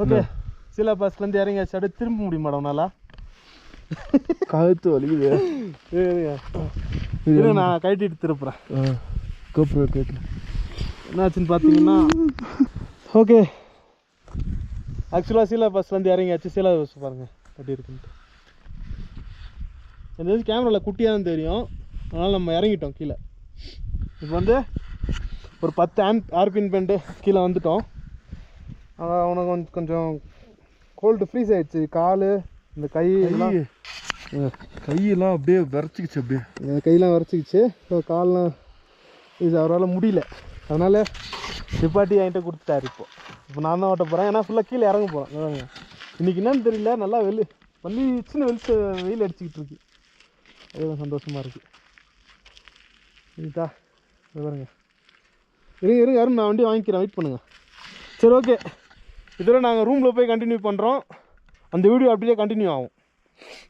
Okay சில பஸ்லேருந்து இறங்கியாச்சு. அப்படியே திரும்ப முடியுமா உன்னால? கழுத்து வலிக்குது. நான் கட்டிட்டு திருப்புறேன். கேட்டு என்னாச்சுன்னு பார்த்தீங்கன்னா, ஓகே ஆக்சுவலாக சீலா பஸ்லேருந்து இறங்கியாச்சு. சீலா பஸ் பாருங்கள் கட்டி இருக்குன்ட்டு. இந்த கேமராவில் குட்டியாக தான் தெரியும், அதனால் நம்ம இறங்கிட்டோம் கீழே. இப்போ வந்து ஒரு 10 ஆர்பின் பெண்டு கீழே வந்துட்டோம். அவனுக்கு கொஞ்சம் கோல்டு ஃப்ரீஸ் ஆகிடுச்சு. கால் இந்த கையெல்லாம் அப்படியே விரைச்சிக்கிச்சு. அப்படியே கையெல்லாம் விரைச்சிக்கிச்சு. ஸோ கால்லாம் இது அவரால் முடியல, அதனால் நிப்பாட்டி என்கிட்ட கொடுத்துட்டாரு. இப்போ நான் தான் ஓட்ட போகிறேன், ஏன்னா ஃபுல்லாக கீழே இறங்க போகிறேன். இன்றைக்கி என்னன்னு தெரியல, நல்லா சின்ன வெயில் அடிச்சுக்கிட்டு இருக்கு. அது சந்தோஷமாக இருக்குது. சரிதா பாருங்க. இருங்க யாரும் நான் வண்டி வாங்கிக்கிறேன், வெயிட் பண்ணுங்கள். சரி ஓகே, இதோட நாங்கள் ரூமில் போய் கண்டினியூ பண்ணுறோம். அந்த வீடியோ அப்படியே கண்டினியூ ஆகும்.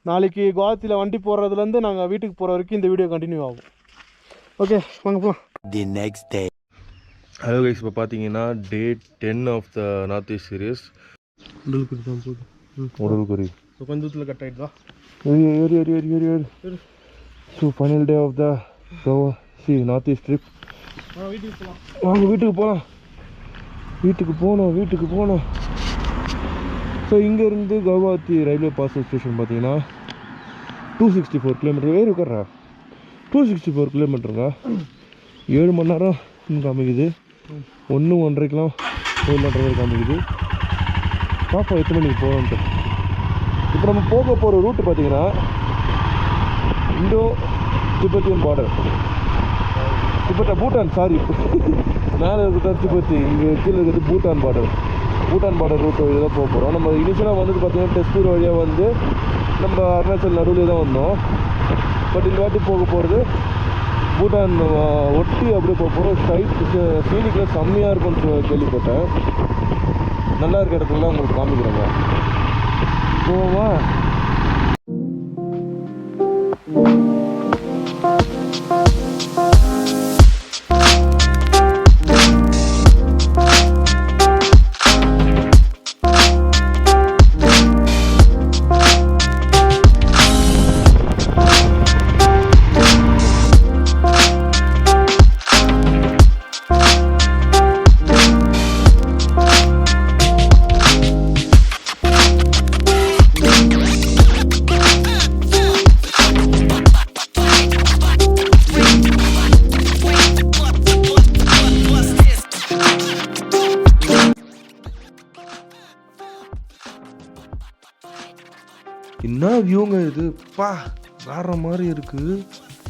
நாளைக்கு குவாஹாத்தியில் வண்டி போடுறதுலேருந்து நாங்கள் வீட்டுக்கு போகிற வரைக்கும் இந்த வீடியோ கண்டினியூ ஆகும். ஓகே வாங்க போகலாம். The next day. Hello guys, இப்போ பார்த்தீங்கன்னா day 10 of the north east series. உடலுக்குறி தான் போகுது. உடலுக்குறி ஸோ கொஞ்சத்தில் கட் ஆகிடுதா. So final day of the Goa north east trip. வீட்டுக்கு போகலாம். வாங்க வீட்டுக்கு போகணும். ஸோ இங்கேருந்து கவுஹாத்தி ரயில்வே பாஸ் ஸ்டேஷன் பார்த்தீங்கன்னா 264 கிலோமீட்டர். 264 கிலோமீட்டருங்க. 7 மணி நேரம் காமிக்குது. 1-1.5 போயிடலான்ற மாதிரி காமிக்குது. பார்ப்போம் எத்தனை மணிக்கு போகணுன்ட்டு. இப்போ நம்ம போக போகிற ரூட்டு பார்த்தீங்கன்னா இந்தோ திபெத்தியன் பார்டர். பூட்டான், சாரி, மேலே இருக்கிறது திபெத்தி, இங்கே கீழே இருக்கிறது பூட்டான் பார்டர் ரூட் வழியாக தான் போக போகிறோம். நம்ம இனிஷியலாக வந்து பார்த்தீங்கன்னா டெஸ்டூர் வழியாக வந்து நம்ம அருணாச்சல் நடுவில் தான் வந்தோம். பட் இந்த வாட்டி போக போகிறது பூட்டான் ஒட்டி அப்படியே போக போகிறோம். சீனிக்கில் செம்மையாக இருக்கும்னு கேள்விப்பட்டேன். நல்லா இருக்க இடத்துலலாம் உங்களுக்கு காமிக்கிறேங்க. போவா என்ன வியூங்க இது, வேற மாதிரி இருக்குது.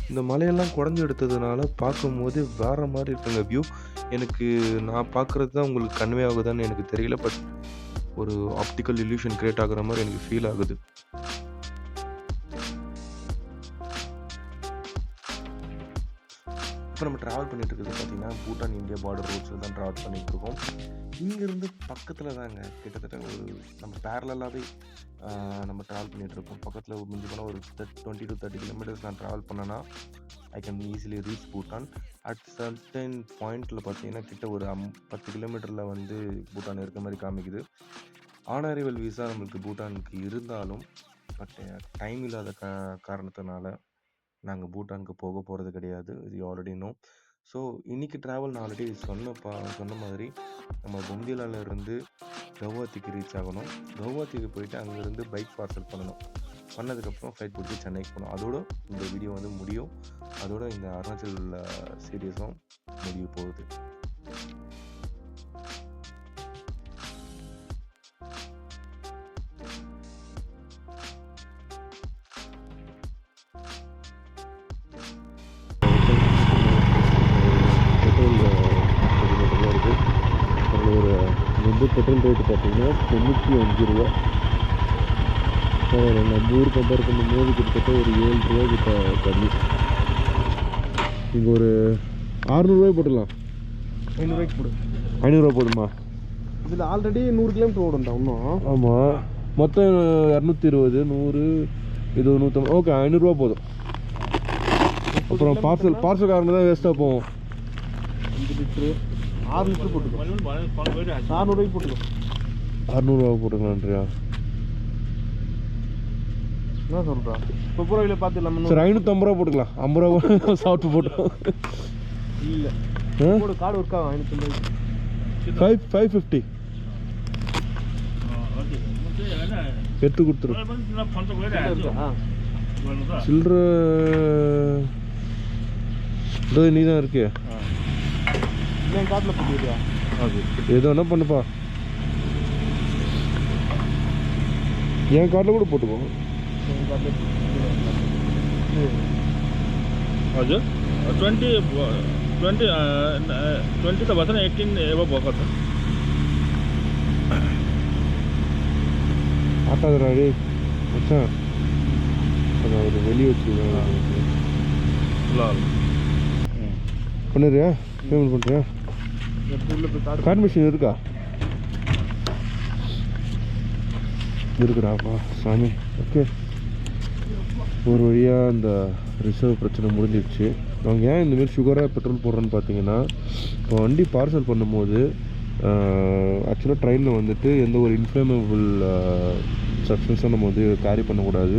இந்த மலையெல்லாம் குடஞ்சி எடுத்ததுனால பார்க்கும்போது வேற மாதிரி இருக்குங்க வியூ. எனக்கு நான் பார்க்குறது தான் உங்களுக்கு கன்வே ஆகுதான்னு எனக்கு தெரியல. பட் ஒரு ஆப்டிக்கல் இல்யூஷன் கிரியேட் ஆகுற மாதிரி எனக்கு ஃபீல் ஆகுது. இப்போ நம்ம ட்ராவல் பண்ணிட்டு இருக்கிறது பார்த்தீங்கன்னா பூட்டான் இந்தியா பார்டர் ரோட்ஸில் தான் ட்ராவல் பண்ணிட்டு இருக்கோம். இங்கேருந்து பக்கத்தில் தாங்க கிட்டத்தட்ட ஒரு நம்ம பேரலாகவே நம்ம ட்ராவல் பண்ணிகிட்ருக்கோம். பக்கத்தில் மிஞ்சி போனால் ஒரு 20 to 30 கிலோமீட்டர்ஸ் நான் ட்ராவல் பண்ணேன்னா I can easily reach Bhutan. At certain பாயிண்டில் பார்த்தீங்கன்னா கிட்ட ஒரு 10 கிலோமீட்டரில் வந்து பூட்டான் இருக்க மாதிரி காமிக்குது. ஆன் அரைவல் விசா நம்மளுக்கு பூட்டானுக்கு இருந்தாலும் பட் டைம் இல்லாத காரணத்தினால நாங்கள் பூட்டானுக்கு போக போகிறது கிடையாது. இது ஆல்ரெடி நோ. ஸோ இன்றைக்கி ட்ராவல் நான் ஆல்ரெடி சொன்ன மாதிரி நம்ம பொம்திலாலேருந்து கவுஹாத்திக்கு ரீச் ஆகணும். கவுஹாத்திக்கு போயிட்டு அங்கேருந்து பைக் பார்சல் பண்ணதுக்கப்புறம் ஃப்ளைட் பிடிச்சி சென்னைக்கு போகணும். அதோடு இந்த வீடியோ வந்து முடியும். அதோட இந்த அருணாச்சல் சீரியஸும் முடிய போகுது. பெட்ரோல் ரேட்டு பார்த்தீங்கன்னா 95 ரூபா. நம்ம ஊர் கம்பேர் பண்ணும்போது கிட்டத்தட்ட ஒரு 7 ரூபா கிட்ட கம்மி. இங்கே ஒரு 600 ரூபாய் போட்டுடலாம். 500 ரூபாய்க்கு போடு. 500 ரூபா போதுமா? இதில் ஆல்ரெடி 100 கிலோமீட்டர் ஓடும்டா இன்னும். ஆமாம், மொத்தம் 220, 100, இது 150. ஓகே, 500 ரூபா போதும். அப்புறம் பார்சல் காரணம் தான் வேஸ்ட்டாக போவோம். 5 லிட்ரு 6 லிட்டர் போட்டுக்கோ. 400 ரூபாய்க்கு போட்டுக்கோ. 600 போட்டுக்கலான்றியா? என்ன சொல்கிறா? பிப்ரவரியில் பார்த்துக்கலாம். சரி 550 ரூபா போட்டுக்கலாம். 50 ரூபா சாப்பிட்டு போட்டோம். இல்லை போடு, கார்டு ஒர்க் ஆகும். 550 எடுத்து கொடுத்துரு. சில்லற நீ தான் இருக்கு. என் காட்டில் போட்டுக்கிறியா? அது ஏதோ என்ன பண்ணுப்பா, என் காட்டில் கூட போட்டுக்கோ. हजुर 20 त भएन, 18 एबो भएको छ. ஆட்டாதுடா டே மச்சான், அதை ஒரு வெளியே வச்சுருக்கேன். ल பண்ணிடுறியா? பேமெண்ட் பண்ணுறியா? கார்டு மிஷின் இருக்கா? இருக்குடாப்பா சாமி. ஓகே, ஒரு வழியாக இந்த ரிசர்வ் பிரச்சனை முடிஞ்சிடுச்சு. நாங்கள் ஏன் இந்தமாரி சுகராக பெட்ரோல் போடுறோன்னு பார்த்தீங்கன்னா, இப்போ வண்டி பார்சல் பண்ணும்போது ஆக்சுவலாக ட்ரெயினில் வந்துட்டு எந்த ஒரு இன்ஃப்ளேமபிள் சப்ஸ்டன்ஸும் நம்ம வந்து கேரி பண்ணக்கூடாது.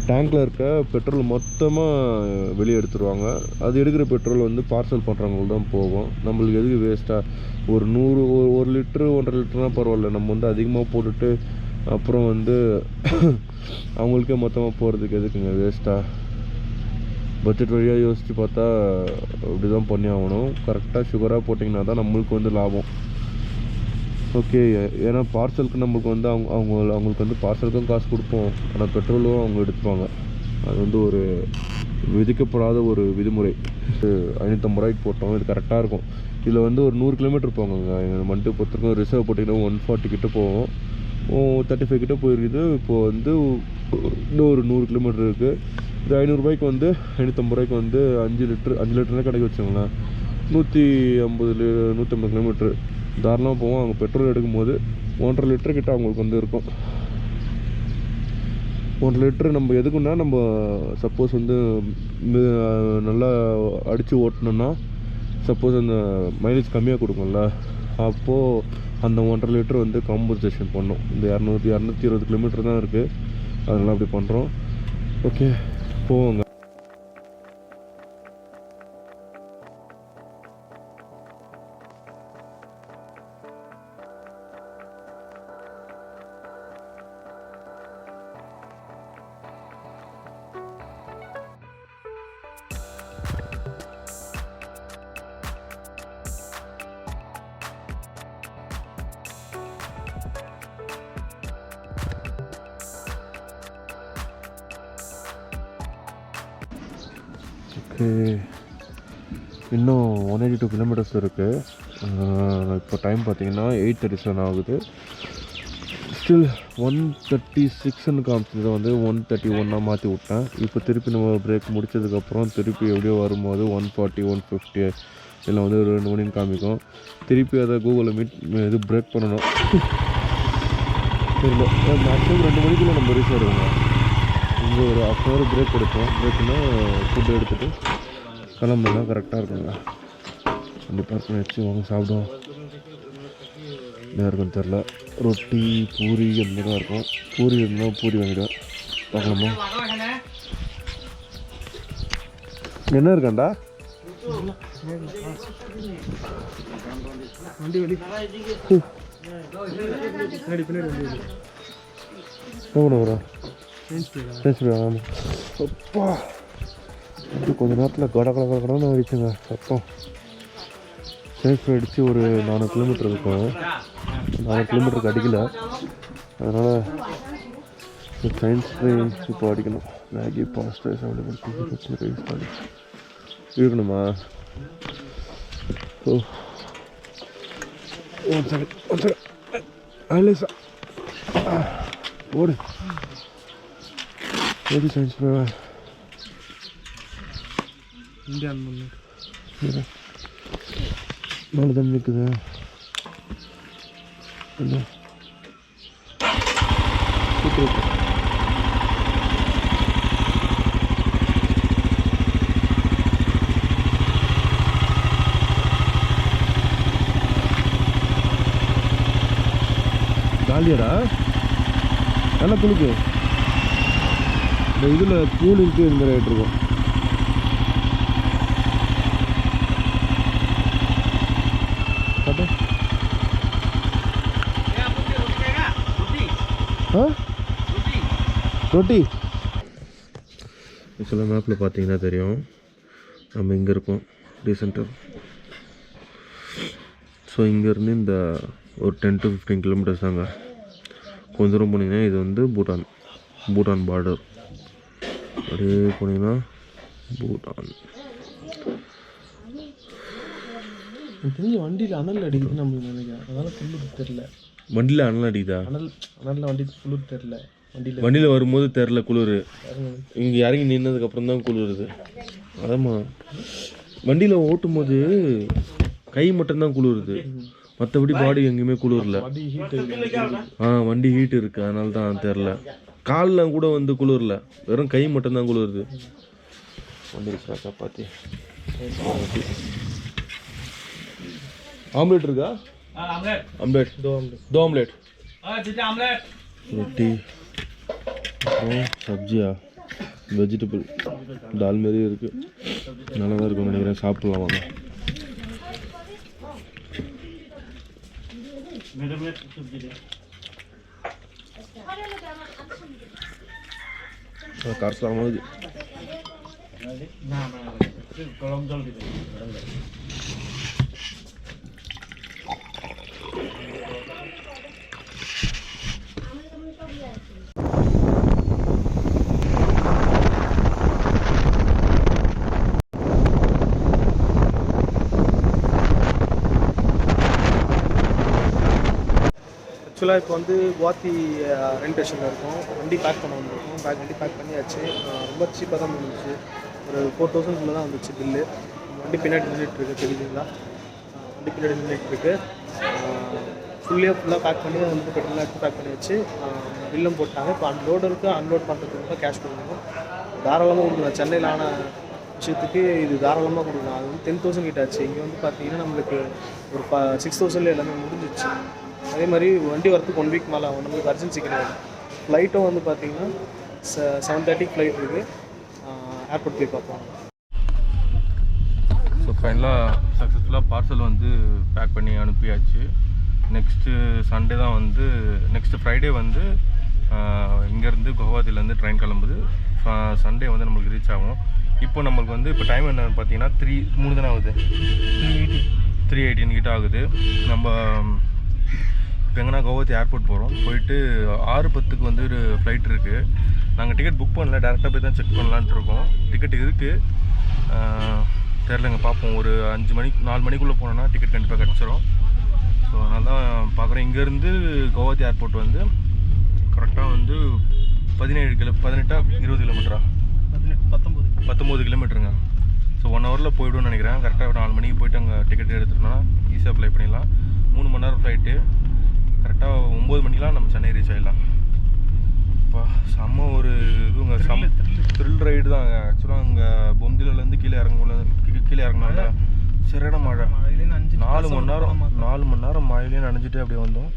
டேங்கில் இருக்க பெட்ரோல் மொத்தமாக வெளியே எடுத்துருவாங்க. அது எடுக்கிற பெட்ரோல் வந்து பார்சல் பண்ணுறவங்களுக்கு தான் போகும். நம்மளுக்கு எதுக்கு வேஸ்ட்டாக ஒரு 1 லிட்ரு 1.5 லிட்டர்னால் பரவாயில்ல, நம்ம வந்து அதிகமாக போட்டுட்டு அப்புறம் வந்து அவங்களுக்கே மொத்தமாக போகிறதுக்கு எதுக்குங்க வேஸ்ட்டாக? பட்ஜெட் வழியாக யோசித்து பார்த்தா அப்படி தான் பண்ணி ஆகணும். கரெக்டாக சுகராக போட்டிங்கன்னா தான் நம்மளுக்கு வந்து லாபம். ஓகே, ஏன்னா பார்சலுக்கு நம்மளுக்கு வந்து அவங்களுக்கு வந்து பார்சலுக்கும் காசு கொடுப்போம், ஆனால் பெட்ரோலும் அவங்க எடுத்துப்பாங்க. அது வந்து ஒரு விதிக்கப்படாத ஒரு விதிமுறை. 550 ரூபாய்க்கு போட்டோம், இது கரெக்டாக இருக்கும். இதில் வந்து ஒரு 100 கிலோமீட்டர் போங்க. எங்கள் மண்ட்டு பொறுத்திருக்கோம். ரிசர்வ் போட்டிங்கன்னா 140 கிட்டே போவோம், 35 கிட்டே போயிருக்குது. இப்போது வந்து இன்னும் ஒரு 100 கிலோமீட்டர் இருக்குது. இது 500 ரூபாய்க்கு வந்து 550 ரூபாய்க்கு வந்து 5 லிட்டர்னா கிடைக்க வச்சுங்களேன். 150 கிலோமீட்ரு தாராளமாக போவோம். அவங்க பெட்ரோல் எடுக்கும்போது 1.5 லிட்டர் கிட்ட அவங்களுக்கு வந்து இருக்கும். 1 லிட்டரு நம்ம எதுக்குன்னா, நம்ம சப்போஸ் வந்து நல்லா அடித்து ஓட்டணுன்னா, சப்போஸ் அந்த மைலேஜ் கம்மியாக கொடுக்கும்ல, அப்போது அந்த 1.5 லிட்டர் வந்து காம்பன்சேஷன் பண்ணோம். இந்த 220 கிலோமீட்டர் தான் இருக்குது, அதனால் அப்படி பண்ணுறோம். ஓகே போவோங்க. இன்னும் 182 கிலோமீட்டர்ஸ் இருக்குது. இப்போ டைம் பார்த்தீங்கன்னா 8:37 ஆகுது. ஸ்டில் 136ன்னு காமிச்சதை வந்து 131 மாற்றி விட்டேன். இப்போ திருப்பி நம்ம பிரேக் முடித்ததுக்கப்புறம் திருப்பி எப்படியோ வரும்போது 140 150 இதில் வந்து ஒரு 2 மணின்னு காமிக்கும். திருப்பி அதை கூகுளில் பிரேக் பண்ணணும். இல்லை மேக்ஸிமம் 2 மணிக்குள்ளே நம்ம ரீச் ஆகிடுவோங்க. இங்கே ஒரு 1/2 hour பிரேக் எடுப்போம். பிரேக்குன்னா ஃபுட்டு எடுத்துகிட்டு கிளம்புனா கரெக்டாக இருக்குங்க. கண்டிப்பாக பண்ணி வச்சு வாங்க சாப்பிடுவோம். என்ன இருக்குன்னு தெரில, ரொட்டி பூரி அந்த தான் இருக்கும். பூரி இருந்தால் பூரி வாங்கிடுவேன். பார்க்கலாமா என்ன இருக்காண்டா? அப்பா கொஞ்ச நேரத்தில் கடன்னு ஆகிடுச்சுங்க சத்தம். சைன்ஸ் ஃப்ரை அடித்து ஒரு 4 கிலோமீட்டர் இருக்கும். 4 கிலோமீட்டருக்கு அடிக்கலை, அதனால் சைன்ஸ் ஃப்ரை இப்போ அடிக்கணும். மேகி பாஸ்ட் ரைஸ் அவைலபிள் இருக்கணுமா? ஓ ஒன் செகண்ட் ஐலேசா ஓடு. எப்படி சைன்ஸ் ஃப்ரை இந்தியான் மேலே தான் நிற்குது. என்ன காலியாடா நல்லா குளிக்கு இந்த இதில் கூல் இருக்கு இந்த மாதிரி ஆகிட்டு இருக்கும் ரொட்டி ஆக்சுவலாக மேப்பில் பார்த்தீங்கன்னா தெரியும் நம்ம இங்கே இருக்கோம் டீசென்டர். ஸோ இங்கேருந்து இந்த ஒரு 10 to 15 கிலோமீட்டர்ஸ் தாங்க. கொஞ்சம் தூரம் போனீங்கன்னா இது வந்து பூட்டான் பார்டர். அப்படியே போனீங்கன்னா பூட்டான். தெரிஞ்ச வண்டியில் அனல் அடிக்குது நம்மளுக்கு நினைக்கிறேன், அதனால் குளிர் தெரில. வண்டியில் அனல் அடிக்குதா? அனலில் வண்டி குளிர் தெரில. வண்டியில் வரும்போது தெரில குளிர், இங்கே இறங்கி நின்னதுக்கப்புறம் தான் குளிருது. அதாம்மா வண்டியில் ஓட்டும் போது கை மட்டும்தான் குளிருது, மற்றபடி பாடி எங்கேயுமே குளிரல. வண்டி ஹீட் இருக்குது, அதனால தான் தெரில. காலில் கூட வந்து குளிரல, வெறும் கை மட்டும்தான் குளிருது. வண்டி சப்பாத்தி ஆம்லேட் இருக்கா? ஆம்லேட் दो ஆம்லேட் ரொட்டி அப்புறம் சப்ஜியா வெஜிடபிள் தால் மாரி இருக்குது. நல்லா தான் இருக்கும்னு நினைக்கிறேன். சாப்பிட்லாம் வாங்க. கார்ஸ்லாம் போகுது. ஆக்சுவலாக இப்போ வந்து குவாத்தி ரயில்வே ஸ்டேஷனில் இருக்கோம். வண்டி பேக் பண்ண வந்திருக்கோம். வண்டி பேக் பண்ணியாச்சு. ரொம்ப சீப்பாக தான் வந்துச்சு. ஒரு 4000 தான் வந்துச்சு பில்லு. வண்டி பின்னாடி நின்றுட்டுருக்கு, தெரியுதுங்களா? வண்டி பின்னாடி நின்றுட்டுருக்கு. ஃபுல்லாக பேக் பண்ணி வந்து பெட்ரோலாம் எடுத்து பேக் பண்ணியாச்சு. பில்லும் போட்டாங்க. இப்போ அன்லோடருக்கு அன்லோட் பண்ணுறதுக்கு தான் கேஷ் கொடுக்கணும். தாராளமாக கொடுக்கலாம். சென்னையில் ஆன விஷயத்துக்கு இது தாராளமாக கொடுக்கலாம். அது வந்து 10,000 கிட்ட ஆச்சு. இங்கே வந்து பார்த்தீங்கன்னா நம்மளுக்கு ஒரு 6,000 எல்லாமே முடிஞ்சிச்சு. அதே மாதிரி வண்டி வரத்துக்கு 1 வீக் மேலே ஆகும். நம்மளுக்கு அர்ஜென்சி கிடையாது. ஃப்ளைட்டும் வந்து பார்த்தீங்கன்னா 7:30 ஃப்ளைட் இருக்குது. ஏர்போர்ட் போய் பார்ப்போம். ஸோ ஃபைனலாக சக்ஸஸ்ஃபுல்லாக பார்சல் வந்து பேக் பண்ணி அனுப்பியாச்சு. நெக்ஸ்ட்டு சண்டே தான் வந்து நெக்ஸ்ட்டு ஃப்ரைடே வந்து இங்கேருந்து குவஹாத்திலேருந்து ட்ரெயின் கிளம்புது. சண்டே வந்து நம்மளுக்கு ரீச் ஆகும். இப்போ நம்மளுக்கு வந்து இப்போ டைம் என்னென்னு பார்த்தீங்கன்னா 3 தானே ஆகுது, 3:18 கிட்ட ஆகுது. நம்ம இப்போ எங்கன்னா குவஹாத்தி ஏர்போர்ட் போகிறோம். போயிட்டு 6:10 வந்து ஒரு ஃப்ளைட் இருக்குது. நாங்கள் டிக்கெட் புக் பண்ணல, டேரெக்டாக போய் தான் செக் பண்ணலான்ட்டு இருக்கோம். டிக்கெட் இருக்குது, தெரிலங்க, பார்ப்போம். ஒரு 5 மணிக்கு 4 மணிக்குள்ளே போனோன்னா டிக்கெட் கண்டிப்பாக கிடச்சிரும். ஸோ அதனால தான் பார்க்குறேன். இங்கேருந்து குவஹாத்தி ஏர்போர்ட் வந்து கரெக்டாக வந்து 18 கிலோமீட்டரா 19 கிலோமீட்டருங்க. ஸோ 1 ஹவரில் போய்விடும்னு நினைக்கிறேன். கரெக்டாக 4 மணிக்கு போய்ட்டு அங்கே டிக்கெட் எடுத்துட்டோம்னா ஈஸியாக ஃப்ளை பண்ணிடலாம். 3 மணி நேரம் ஃப்ளைட்டு. கரெக்டாக 9 மணிக்கெலாம் நம்ம சென்னை ரீச் ஆகிடலாம். இப்போ செம்ம ஒரு இதுங்க, செம்ம த்ரில் ரைடு தான். ஆக்சுவலாக அங்கே பொந்திலேருந்து கீழே இறங்கினால சரியான மழை. 4 மணி நேரம் மழையிலே நனைஞ்சிட்டு அப்படியே வந்தோம்.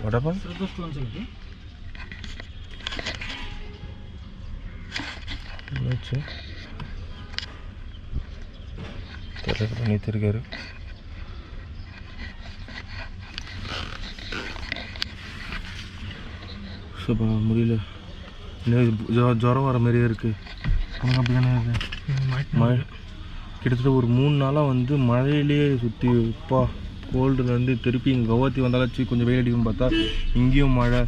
வடப்பன் பண்ணிட்டு இருக்காரு. முடியல, ஜுரம் வர மாதிரியே இருக்குது. உனக்கு அப்படி தானே இருக்குது? மழை கிட்டத்தட்ட ஒரு 3 நாளாக வந்து மழையிலே சுற்றி இப்பா கோல்டுலேருந்து திருப்பி இங்கே குவஹாத்தி வந்தாலாச்சு கொஞ்சம் வெயில் அடிக்கும்னு பார்த்தா இங்கேயும் மழை.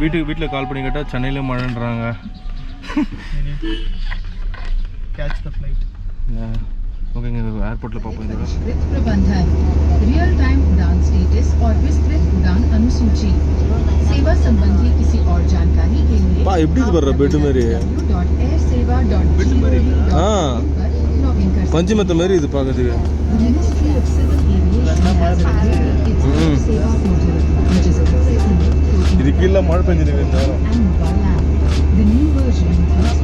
வீட்டில் கால் பண்ணி கேட்டால் சென்னையிலேயும் மழைன்றாங்க. Catch the flight. ஓகேங்க, एयरपोर्ट பார்ப்போம். प्रबंधन रियल टाइम उड़ान स्टेटस और विस्तृत उड़ान अनुसूची सेवा संबंधी किसी और जानकारी के लिए எப்படி இது வர்ற பெட் மாதிரி login कर பஞ்சமத்த மாதிரி இது பார்க்கிறதுக்கு. Ministry of Civil Aviation सेवा पोर्टल இது கீழ மழை பெஞ்சிருக்கு. The new version is